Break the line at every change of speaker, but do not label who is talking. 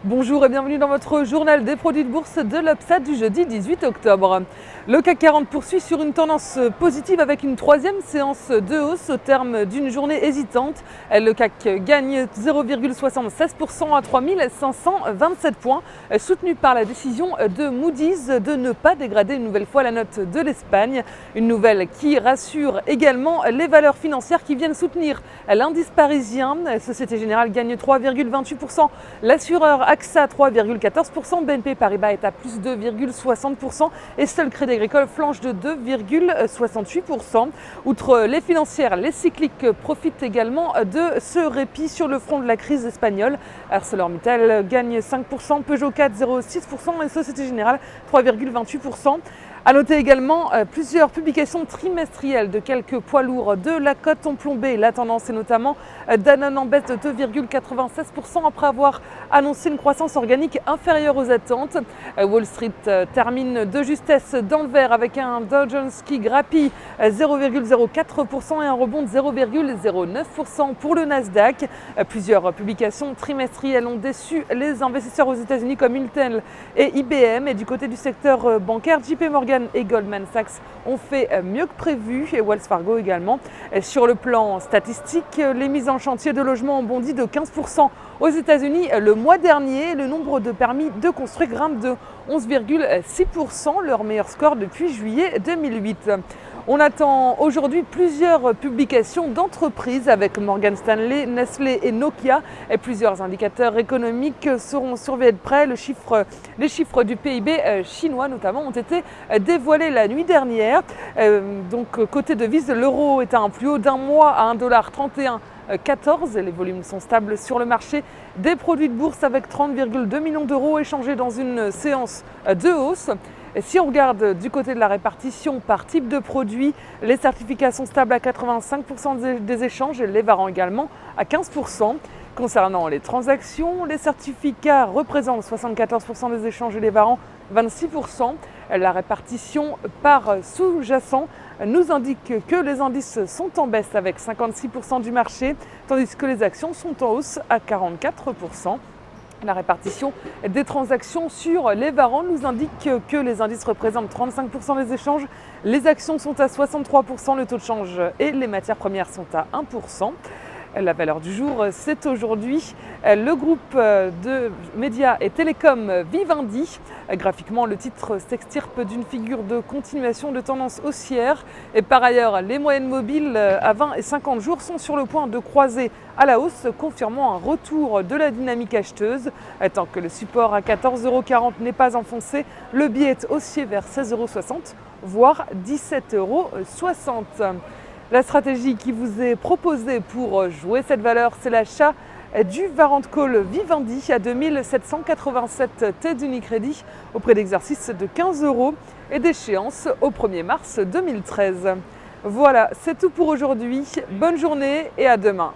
Bonjour et bienvenue dans votre journal des produits de bourse de l'UPSA du jeudi 18 octobre. Le CAC 40 poursuit sur une tendance positive avec une troisième séance de hausse au terme d'une journée hésitante. Le CAC gagne 0,76% à 3527 points, soutenu par la décision de Moody's de ne pas dégrader une nouvelle fois la note de l'Espagne. Une nouvelle qui rassure également les valeurs financières qui viennent soutenir l'indice parisien. Société Générale gagne 3,28%, l'assureur AXA 3,14%, BNP Paribas est à plus 2,60% et seul Crédit Agricole flanche de 2,68%. Outre les financières, les cycliques profitent également de ce répit sur le front de la crise espagnole. ArcelorMittal gagne 5%, Peugeot 4 0,6% et Société Générale 3,28%. A noter également plusieurs publications trimestrielles de quelques poids lourds de la cote ont plombé la tendance et notamment Danone en baisse de 2,96% après avoir annoncé une croissance organique inférieure aux attentes. Wall Street termine de justesse dans le vert avec un Dow Jones qui grappille 0,04% et un rebond de 0,09% pour le Nasdaq. Plusieurs publications trimestrielles ont déçu les investisseurs aux États-Unis comme Intel et IBM et du côté du secteur bancaire, JP Morgan et Goldman Sachs ont fait mieux que prévu et Wells Fargo également. Sur le plan statistique, les mises en chantier de logements ont bondi de 15% aux États-Unis le mois dernier. Le nombre de permis de construire grimpe de 11,6%, leur meilleur score depuis juillet 2008. On attend aujourd'hui plusieurs publications d'entreprises avec Morgan Stanley, Nestlé et Nokia. Et plusieurs indicateurs économiques seront surveillés de près. Les chiffres du PIB chinois notamment ont été dévoilés la nuit dernière. Donc côté devise, l'euro est à un plus haut d'un mois à 1,3114. Les volumes sont stables sur le marché des produits de bourse avec 30,2 millions d'euros échangés dans une séance de hausse. Et si on regarde du côté de la répartition par type de produit, les certificats sont stables à 85% des échanges et les varants également à 15%. Concernant les transactions, les certificats représentent 74% des échanges et les varants 26%. La répartition par sous-jacent nous indique que les indices sont en baisse avec 56% du marché, tandis que les actions sont en hausse à 44%. La répartition des transactions sur les varants nous indique que les indices représentent 35% des échanges, les actions sont à 63%, le taux de change et les matières premières sont à 1%. La valeur du jour, c'est aujourd'hui le groupe de médias et télécoms Vivendi. Graphiquement, le titre s'extirpe d'une figure de continuation de tendance haussière. Et par ailleurs, les moyennes mobiles à 20 et 50 jours sont sur le point de croiser à la hausse, confirmant un retour de la dynamique acheteuse. Tant que le support à 14,40 € n'est pas enfoncé, le biais est haussier vers 16,60 €, voire 17,60 €. La stratégie qui vous est proposée pour jouer cette valeur, c'est l'achat du Warrant Call Vivendi à 2787 T d'Unicredit au prix d'exercice de 15 € et d'échéance au 1er mars 2013. Voilà, c'est tout pour aujourd'hui. Bonne journée et à demain.